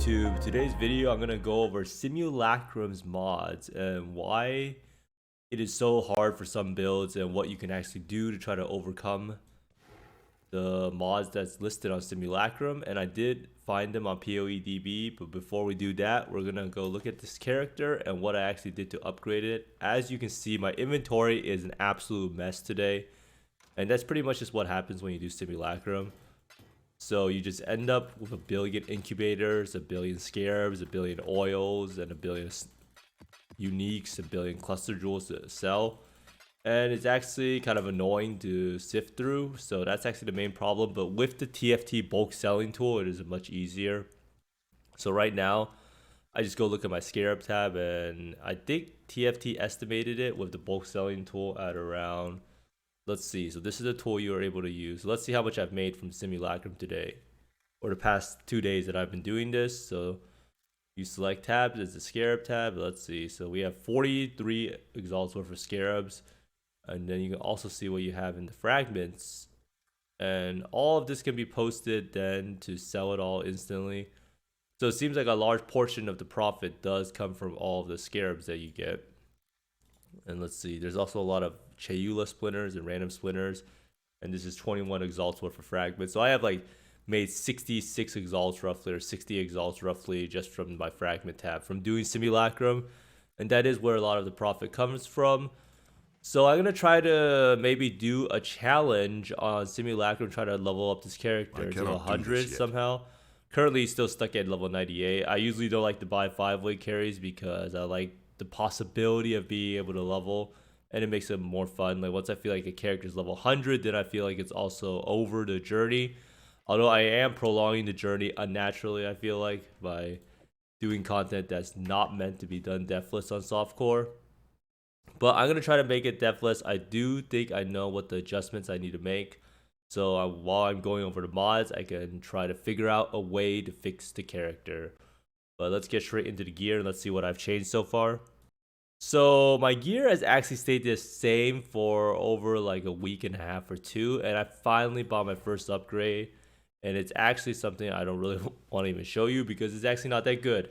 YouTube? Today's video I'm gonna go over Simulacrum's mods and why it is so hard for some builds and what you can actually do to try to overcome the mods that's listed on Simulacrum. And I did find them on POEDB, but before we do that, we're gonna go look at this character and what I actually did to upgrade it. As you can see, my inventory is an absolute mess today, and that's pretty much just what happens when you do Simulacrum. So you just end up with a billion incubators, a billion scarabs, a billion oils, and a billion uniques, a billion cluster jewels to sell. And it's actually kind of annoying to sift through. So that's actually the main problem. But with the TFT bulk selling tool, it is much easier. So right now, I just go look at my scarab tab, and I think TFT estimated it with the bulk selling tool at around, let's see, so this is a tool you are able to use. Let's see how much I've made from Simulacrum today, or the past 2 days that I've been doing this. So you select tabs, it's the scarab tab. Let's see, so we have 43 exalts worth of scarabs, and then you can also see what you have in the fragments, and all of this can be posted then to sell it all instantly. So it seems like a large portion of the profit does come from all of the scarabs that you get. And let's see, there's also a lot of Chayula splinters and random splinters, and this is 21 exalts worth of fragments. So I have like made 66 exalts roughly, or 60 exalts roughly, just from my fragment tab from doing Simulacrum, and that is where a lot of the profit comes from. So I'm gonna try to maybe do a challenge on Simulacrum, try to level up this character to 100 somehow. Currently still stuck at level 98. I usually don't like to buy 5-way carries because I like the possibility of being able to level, and it makes it more fun. Like once I feel like a character is level 100, then I feel like it's also over the journey. Although I am prolonging the journey unnaturally, I feel like, by doing content that's not meant to be done deathless on softcore. But I'm gonna try to make it deathless. I do think I know what the adjustments I need to make. So while I'm going over the mods, I can try to figure out a way to fix the character. But let's get straight into the gear and let's see what I've changed so far. So my gear has actually stayed the same for over like a week and a half or two, and I finally bought my first upgrade, and it's actually something I don't really want to even show you because it's actually not that good.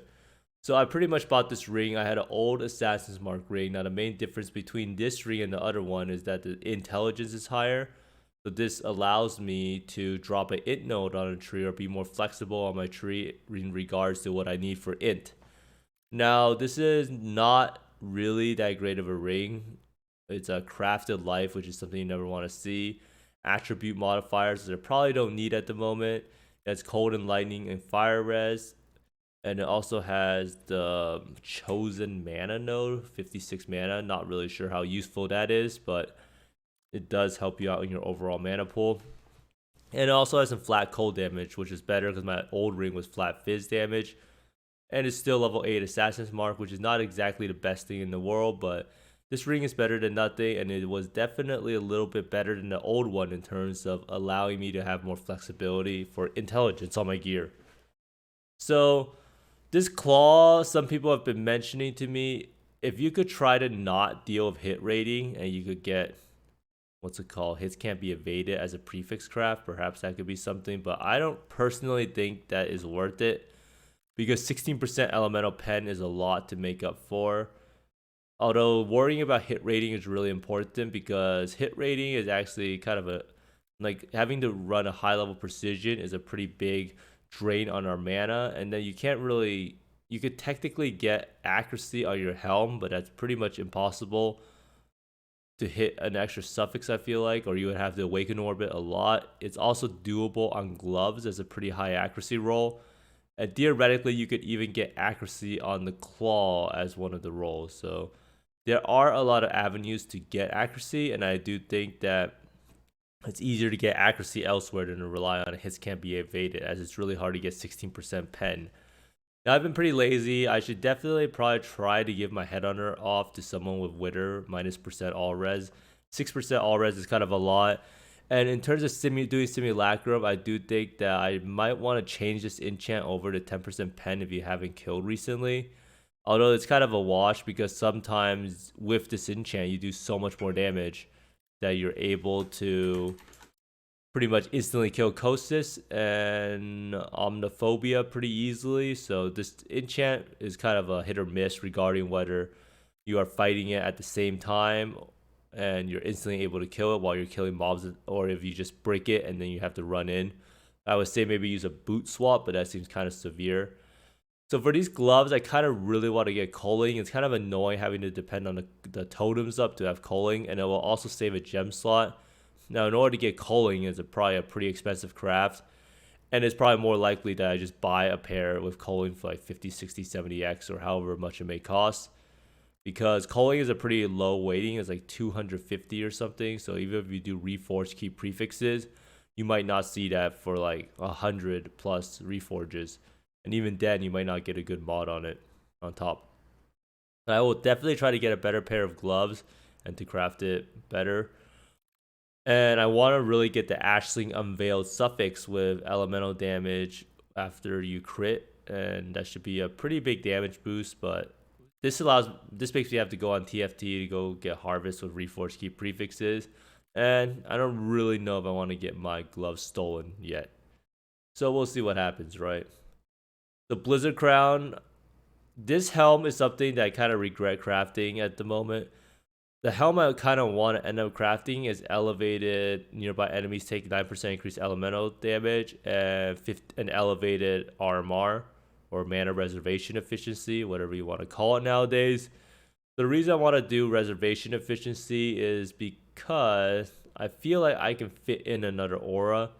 So I pretty much bought this ring. I had an old Assassin's Mark ring. Now the main difference between this ring and the other one is that the intelligence is higher. So this allows me to drop an int node on a tree or be more flexible on my tree in regards to what I need for int. Now this is not really that great of a ring. It's a crafted life, which is something you never want to see. Attribute modifiers that I probably don't need at the moment. That's cold and lightning and fire res. And it also has the chosen mana node, 56 mana. Not really sure how useful that is, but it does help you out in your overall mana pool. And it also has some flat cold damage, which is better because my old ring was flat fizz damage. And it's still level 8 Assassin's Mark, which is not exactly the best thing in the world, but this ring is better than nothing, and it was definitely a little bit better than the old one in terms of allowing me to have more flexibility for intelligence on my gear. So this claw, some people have been mentioning to me, if you could try to not deal with hit rating and you could get, what's it called, hits can't be evaded as a prefix craft, perhaps that could be something, but I don't personally think that is worth it, because 16% elemental pen is a lot to make up for. Although worrying about hit rating is really important, because hit rating is actually kind of a, like having to run a high level precision is a pretty big drain on our mana, and then you can't really, you could technically get accuracy on your helm, but that's pretty much impossible to hit an extra suffix, I feel like, or you would have to awaken orbit a lot. It's also doable on gloves as a pretty high accuracy roll. And theoretically, you could even get accuracy on the claw as one of the rolls. So there are a lot of avenues to get accuracy, and I do think that it's easier to get accuracy elsewhere than to rely on hits can't be evaded, as it's really hard to get 16% pen. Now, I've been pretty lazy. I should definitely probably try to give my headhunter off to someone with Wither -% all res. 6% all res is kind of a lot. And in terms of doing Simulacrum, I do think that I might want to change this enchant over to 10% pen if you haven't killed recently. Although it's kind of a wash, because sometimes with this enchant, you do so much more damage that you're able to pretty much instantly kill Kostis and Omniphobia pretty easily. So this enchant is kind of a hit or miss regarding whether you are fighting it at the same time and you're instantly able to kill it while you're killing mobs, or if you just break it and then you have to run in. I would say maybe use a boot swap, but that seems kind of severe. So for these gloves, I kind of really want to get culling. It's kind of annoying having to depend on the totems up to have culling, and it will also save a gem slot. Now, in order to get culling, it's probably a pretty expensive craft, and it's probably more likely that I just buy a pair with culling for like 50, 60, 70x or however much it may cost. Because culling is a pretty low weighting, it's like 250 or something. So even if you do reforged key prefixes, you might not see that for like 100 plus reforges. And even then, you might not get a good mod on it on top. I will definitely try to get a better pair of gloves and to craft it better. And I want to really get the Ashling Unveiled suffix with elemental damage after you crit. And that should be a pretty big damage boost. But this makes me have to go on TFT to go get Harvest with Reforged Key prefixes. And I don't really know if I want to get my gloves stolen yet. So we'll see what happens, right? The Blizzard Crown. This helm is something that I kind of regret crafting at the moment. The helm I kind of want to end up crafting is elevated nearby enemies take 9% increased elemental damage and an elevated RMR or mana reservation efficiency, whatever you want to call it nowadays. The reason I want to do reservation efficiency is because I feel like I can fit in another aura,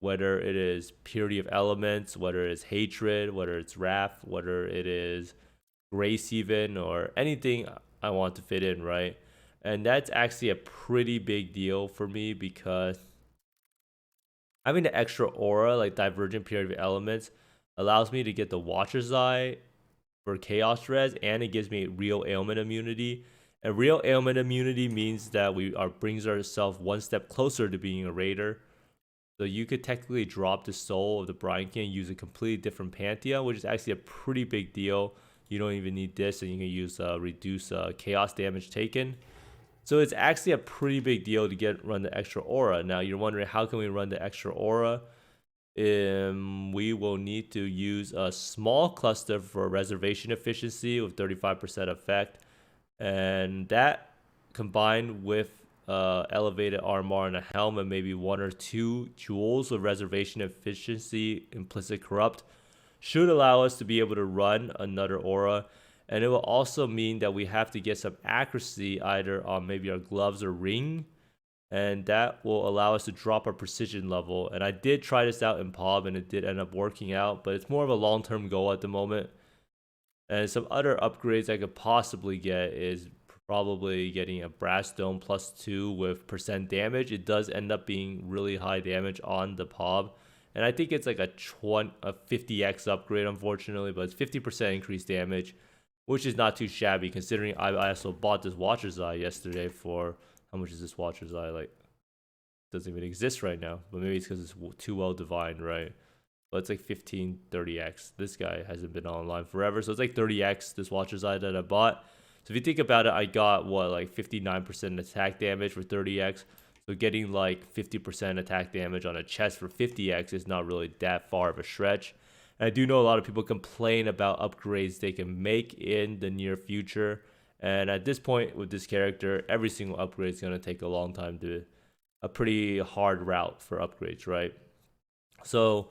whether it is purity of elements, whether it's hatred, whether it's wrath, whether it is grace even, or anything I want to fit in, right? And that's actually a pretty big deal for me because having the extra aura, like Divergent Period of Elements, allows me to get the Watcher's Eye for Chaos Res, and it gives me real ailment immunity. And real ailment immunity means that brings ourselves one step closer to being a raider. So you could technically drop the soul of the Brine King and use a completely different Pantheon, which is actually a pretty big deal. You don't even need this, and you can use reduce chaos damage taken. So it's actually a pretty big deal to run the extra aura. Now you're wondering, how can we run the extra aura? We will need to use a small cluster for reservation efficiency with 35% effect, and that combined with elevated armor and a helm and maybe 1 or 2 jewels with reservation efficiency implicit corrupt should allow us to be able to run another aura. And it will also mean that we have to get some accuracy either on maybe our gloves or ring, and that will allow us to drop our precision level. And I did try this out in POB and it did end up working out, but it's more of a long-term goal at the moment. And some other upgrades I could possibly get is probably getting a Brass Dome +2 with % damage. It does end up being really high damage on the POB. And I think it's like a 50x upgrade, unfortunately, but it's 50% increased damage, which is not too shabby considering I also bought this Watcher's Eye yesterday for, how much is this Watcher's Eye? Like, doesn't even exist right now, but maybe it's because it's too well divined, right? But it's like 15, 30x. This guy hasn't been online forever, so it's like 30x this Watcher's Eye that I bought. So if you think about it, I got what, like 59% attack damage for 30x. So getting like 50% attack damage on a chest for 50x is not really that far of a stretch. And I do know a lot of people complain about upgrades they can make in the near future. And at this point with this character, every single upgrade is going to take a long time to a pretty hard route for upgrades, right? So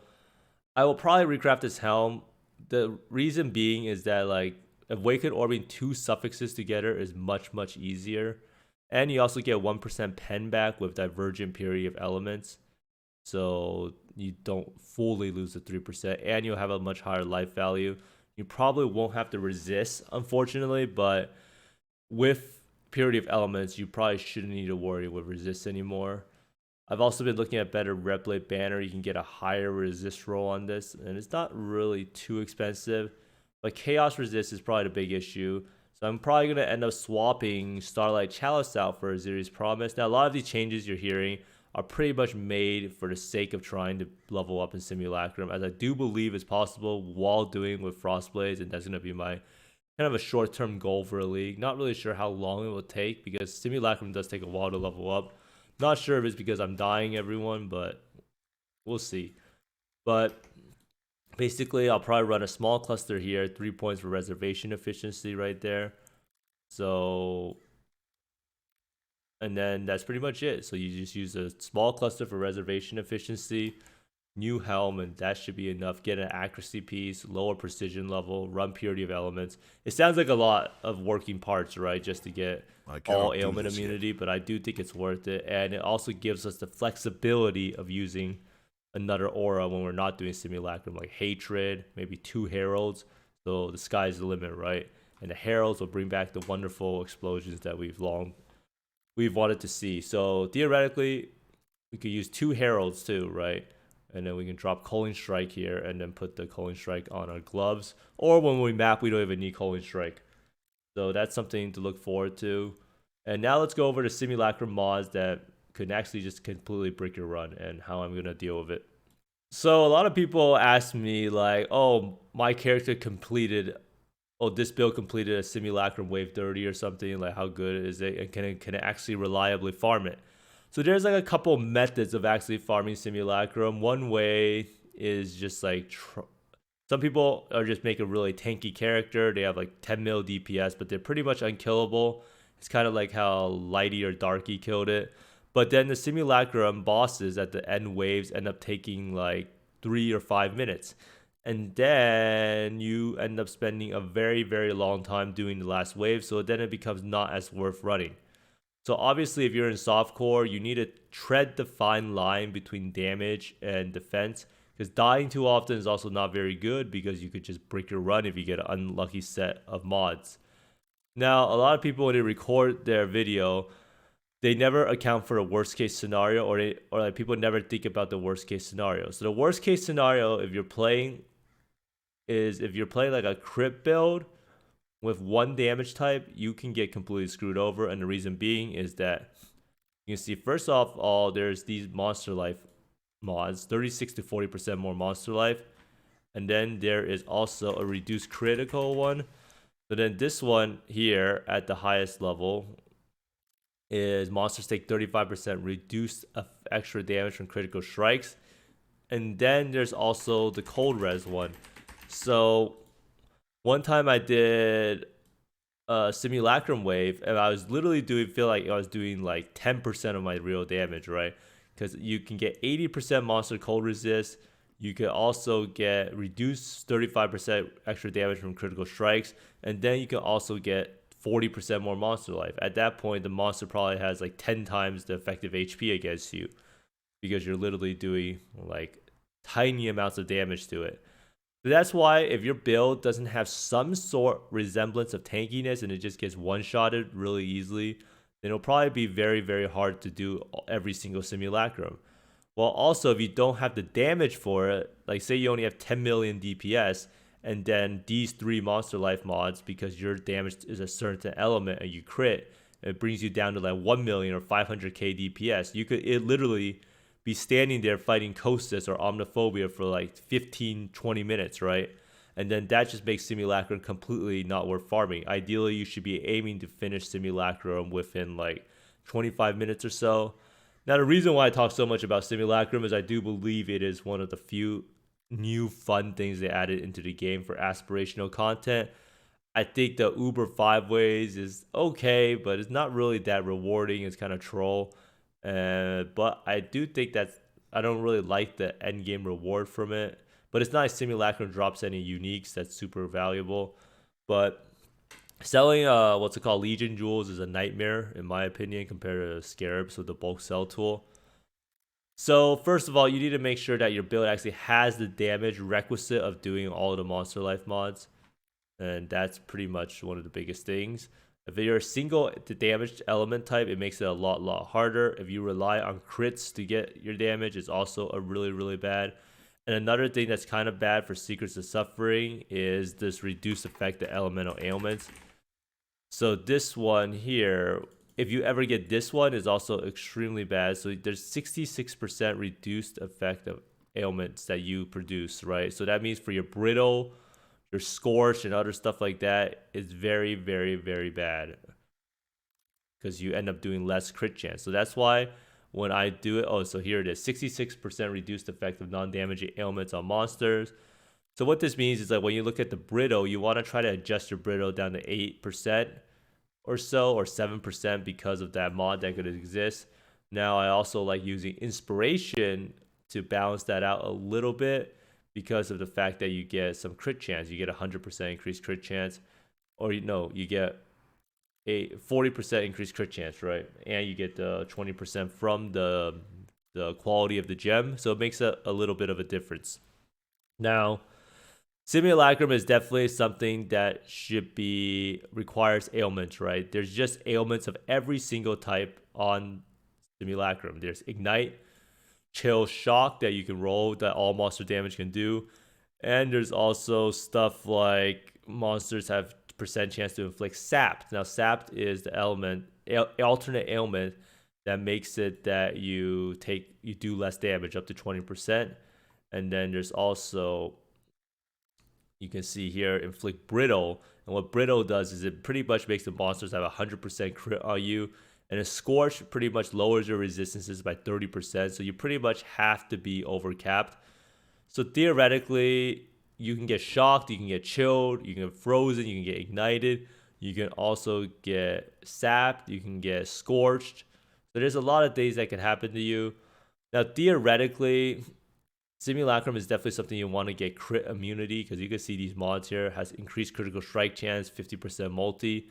I will probably recraft this helm. The reason being is that like Awakened Orbing 2 suffixes together is much, much easier. And you also get 1% pen back with Divergent Purity of Elements. So you don't fully lose the 3%, and you'll have a much higher life value. You probably won't have to resist, unfortunately, but with Purity of Elements, you probably shouldn't need to worry with resist anymore. I've also been looking at better Red Blade Banner. You can get a higher resist roll on this, and it's not really too expensive. But Chaos Resist is probably the big issue. So I'm probably going to end up swapping Starlight Chalice out for Aziri's Promise. Now, a lot of these changes you're hearing are pretty much made for the sake of trying to level up in Simulacrum, as I do believe it's possible while doing with Frostblades, and that's going to be my kind of a short-term goal for a league. Not really sure how long it will take because Simulacrum does take a while to level up. Not sure if it's because I'm dying everyone, but we'll see. But basically, I'll probably run a small cluster here, 3 points for reservation efficiency right there. So, and then that's pretty much it. So you just use a small cluster for reservation efficiency, new helm, and that should be enough. Get an accuracy piece, lower precision level, run purity of elements. It sounds like a lot of working parts, right? Just to get all ailment immunity, but I do think it's worth it. And it also gives us the flexibility of using another aura when we're not doing simulacrum, like hatred, maybe 2 heralds. So the sky's the limit, right? And the heralds will bring back the wonderful explosions that we've wanted to see. So theoretically, we could use 2 heralds too, right? And then we can drop Culling Strike here and then put the Culling Strike on our gloves. Or when we map, we don't even need Culling Strike. So that's something to look forward to. And now let's go over to Simulacrum Mods that could actually just completely break your run and how I'm going to deal with it. So a lot of people ask me like, oh, my character completed, oh, this build completed a Simulacrum Wave 30 or something. Like, how good is it? And can it actually reliably farm it? So there's like a couple methods of actually farming Simulacrum. One way is just like some people are just make a really tanky character. They have like 10 mil DPS, but they're pretty much unkillable. It's kind of like how Lighty or Darky killed it. But then the Simulacrum bosses at the end waves end up taking like 3 or 5 minutes. And then you end up spending a very, very long time doing the last wave. So then it becomes not as worth running. So obviously, if you're in softcore, you need to tread the fine line between damage and defense, because dying too often is also not very good, because you could just break your run if you get an unlucky set of mods. Now, a lot of people, when they record their video, they never account for a worst case scenario, or like people never think about the worst case scenario. So the worst case scenario, if you're playing like a crit build with 1 damage type, you can get completely screwed over. And the reason being is that you can see, first off all, there's these monster life mods, 36 to 40% more monster life. And then there is also a reduced critical one. So then this one here at the highest level is monsters take 35% reduced extra damage from critical strikes. And then there's also the cold res one. So one time I did a Simulacrum wave, and I was literally feel like I was doing like 10% of my real damage, right? Because you can get 80% monster cold resist. You can also get reduced 35% extra damage from critical strikes. And then you can also get 40% more monster life. At that point, the monster probably has like 10 times the effective HP against you, because you're literally doing like tiny amounts of damage to it. So that's why if your build doesn't have some sort resemblance of tankiness and it just gets one-shotted really easily, then it'll probably be very, very hard to do every single Simulacrum. Well, also, if you don't have the damage for it, like say you only have 10 million DPS, and then these 3 monster life mods, because your damage is a certain element and you crit, it brings you down to like 1 million or 500k DPS. It literally be standing there fighting Kostas or Omniphobia for like 15-20 minutes, right? And then that just makes Simulacrum completely not worth farming. Ideally, you should be aiming to finish Simulacrum within like 25 minutes or so. Now, the reason why I talk so much about Simulacrum is I do believe it is one of the few new fun things they added into the game for aspirational content. I think the Uber 5 ways is okay, but it's not really that rewarding. It's kind of troll. But I do think that I don't really like the end game reward from it. But it's not like Simulacrum drops any uniques that's super valuable. But selling what's it called, Legion Jewels is a nightmare in my opinion compared to Scarabs with the bulk sell tool. So first of all, you need to make sure that your build actually has the damage requisite of doing all of the monster life mods. And that's pretty much one of the biggest things. If you're a single damaged element type, it makes it a lot harder. If you rely on crits to get your damage, it's also a really bad. And another thing that's kind of bad for Secrets of Suffering is this reduced effect of elemental ailments. So this one here, if you ever get this one, is also extremely bad. So there's 66% reduced effect of ailments that you produce, right? So that means for your brittle, your scorch, and other stuff like that, is very bad, because you end up doing less crit chance. So that's why when I do it. Oh, so here it is, 66% reduced effect of non-damaging ailments on monsters. So what this means is that when you look at the brittle, you want to try to adjust your brittle down to 8% or so, or 7% because of that mod that could exist. Now, I also like using inspiration to balance that out a little bit because of the fact that you get some crit chance. You get 100% increased crit chance, or you get a 40% increased crit chance, right? And you get the 20% from the quality of the gem. So it makes a little bit of a difference. Now, Simulacrum is definitely something that requires ailments, right? There's just ailments of every single type on Simulacrum. There's Ignite, Chill, Shock that you can roll that all monster damage can do. And there's also stuff like monsters have percent chance to inflict Sapped. Now, Sapped is the alternate ailment that makes it that you do less damage, up to 20%. And then there's also, you can see here, inflict brittle. And what brittle does is it pretty much makes the monsters have 100% crit on you. And a scorch pretty much lowers your resistances by 30%. So you pretty much have to be overcapped. So theoretically, you can get shocked, you can get chilled, you can get frozen, you can get ignited. You can also get sapped, you can get scorched. So there's a lot of things that can happen to you. Now, theoretically, Simulacrum is definitely something you want to get crit immunity, because you can see these mods here has increased critical strike chance, 50% multi.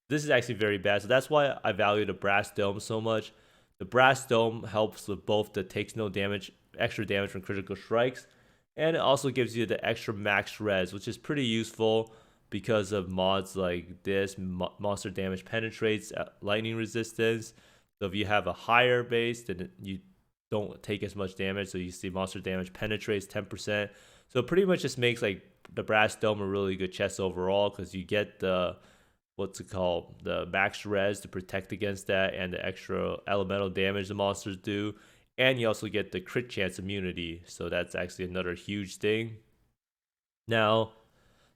This is actually very bad. So that's why I value the Brass Dome so much. The Brass Dome helps with both the takes no damage, extra damage from critical strikes, and it also gives you the extra max res, which is pretty useful because of mods like this. Monster damage penetrates, lightning resistance. So if you have a higher base, then you don't take as much damage. So you see monster damage penetrates 10%. So it pretty much just makes like the Brass Dome a really good chest overall, because you get the the max res to protect against that, and the extra elemental damage the monsters do. And you also get the crit chance immunity. So that's actually another huge thing. Now,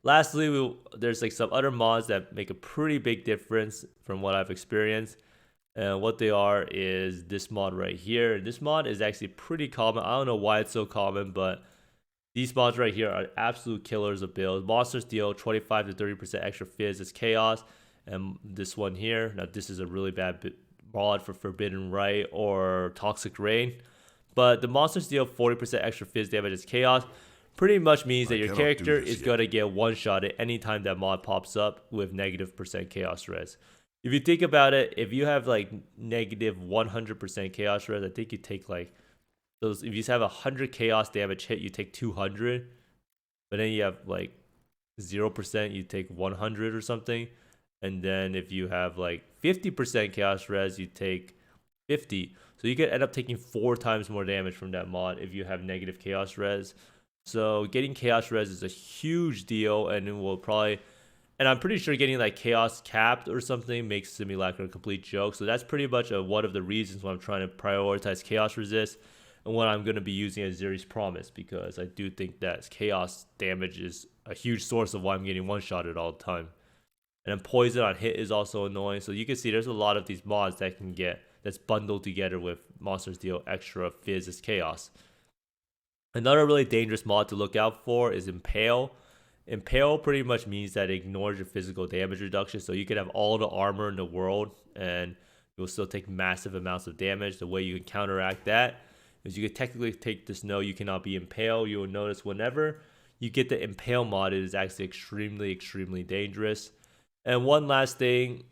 lastly, there's like some other mods that make a pretty big difference from what I've experienced. And what they are is this mod right here. This mod is actually pretty common. I don't know why it's so common, but these mods right here are absolute killers of builds. Monsters deal 25 to 30% extra fizz as chaos. And this one here, now this is a really bad mod for Forbidden Rite or Toxic Rain. But the monsters deal 40% extra fizz damage as chaos. Pretty much means that your character is going to get one-shotted anytime that mod pops up with negative % chaos res. If you think about it, if you have like negative 100% chaos res, I think you take like those. If you have 100 chaos damage hit, you take 200. But then you have like 0%, you take 100 or something. And then if you have like 50% chaos res, you take 50. So you could end up taking 4 times more damage from that mod if you have negative chaos res. So getting chaos res is a huge deal, and it will probably, and I'm pretty sure getting like chaos capped or something makes Simulacrum a complete joke. So that's pretty much one of the reasons why I'm trying to prioritize chaos resist, and what I'm going to be using as Zeri's Promise, because I do think that chaos damage is a huge source of why I'm getting one-shotted all the time. And then poison on hit is also annoying. So you can see there's a lot of these mods that's bundled together with monsters deal extra fizz as chaos. Another really dangerous mod to look out for is Impale. Impale pretty much means that it ignores your physical damage reduction. So you can have all the armor in the world and you'll still take massive amounts of damage. The way you can counteract that is you can technically take this no, you cannot be Impale. You will notice whenever you get the Impale mod, it is actually extremely, extremely dangerous. And one last thing,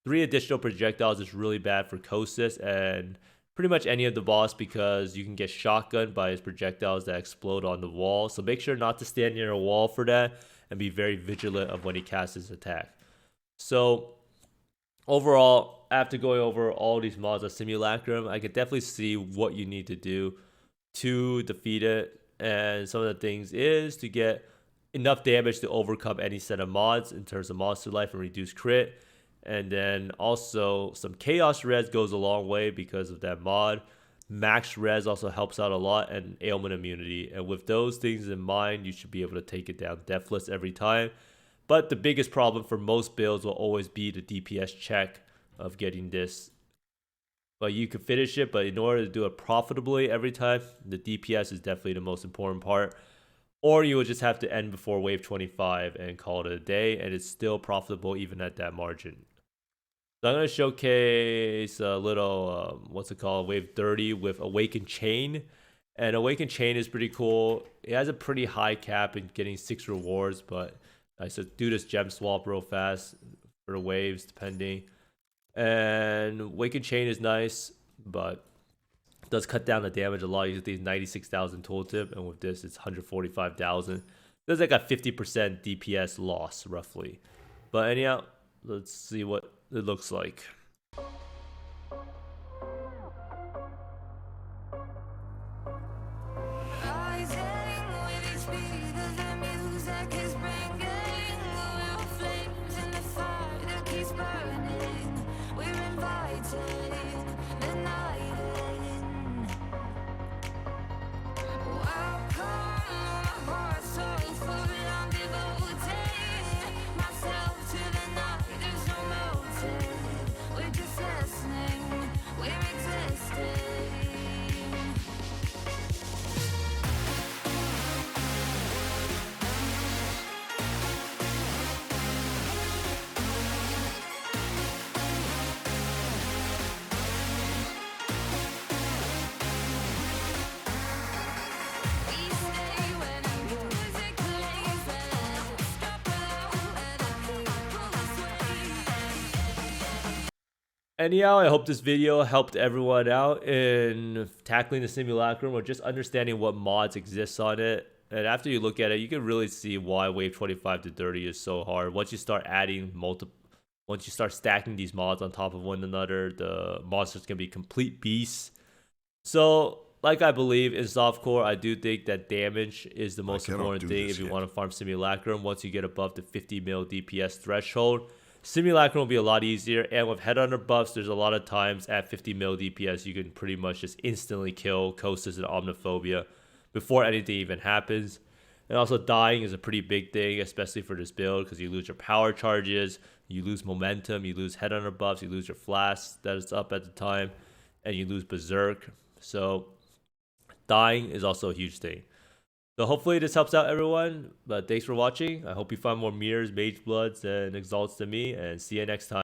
3 additional projectiles is really bad for Kosis and pretty much any of the boss, because you can get shotgunned by his projectiles that explode on the wall. So make sure not to stand near a wall for that, and be very vigilant of when he casts his attack. So overall, after going over all these mods of Simulacrum, I can definitely see what you need to do to defeat it. And some of the things is to get enough damage to overcome any set of mods in terms of monster life and reduce crit. And then also some chaos res goes a long way because of that mod. Max res also helps out a lot, and ailment immunity. And with those things in mind, you should be able to take it down deathless every time. But the biggest problem for most builds will always be the DPS check of getting this but you could finish it. But in order to do it profitably every time, the DPS is definitely the most important part. Or you will just have to end before wave 25 and call it a day, and it's still profitable even at that margin. So I'm going to showcase a little, what's it called, wave 30 with Awakened Chain. And Awakened Chain is pretty cool. It has a pretty high cap in getting 6 rewards, but I said do this gem swap real fast for the waves, depending. And Awakened Chain is nice, but does cut down the damage a lot. You get 96,000 tooltip, and with this, it's 145,000. There's like a 50% DPS loss, roughly. But anyhow, let's see what it looks like. Anyhow, I hope this video helped everyone out in tackling the Simulacrum or just understanding what mods exist on it. And after you look at it, you can really see why wave 25 to 30 is so hard. Once you start once you start stacking these mods on top of one another, the monsters can be complete beasts. So, like I believe in softcore, I do think that damage is the most important thing if you want to farm Simulacrum. Once you get above the 50 mil DPS threshold, Simulacrum will be a lot easier, and with Headhunter buffs, there's a lot of times at 50 mil DPS you can pretty much just instantly kill Kostas and Omniphobia before anything even happens. And also dying is a pretty big thing, especially for this build, because you lose your power charges, you lose momentum, you lose Headhunter buffs, you lose your flash that is up at the time, and you lose Berserk. So dying is also a huge thing. So hopefully this helps out everyone, but thanks for watching. I hope you find more mirrors, mage bloods, and exalts than me, and see you next time.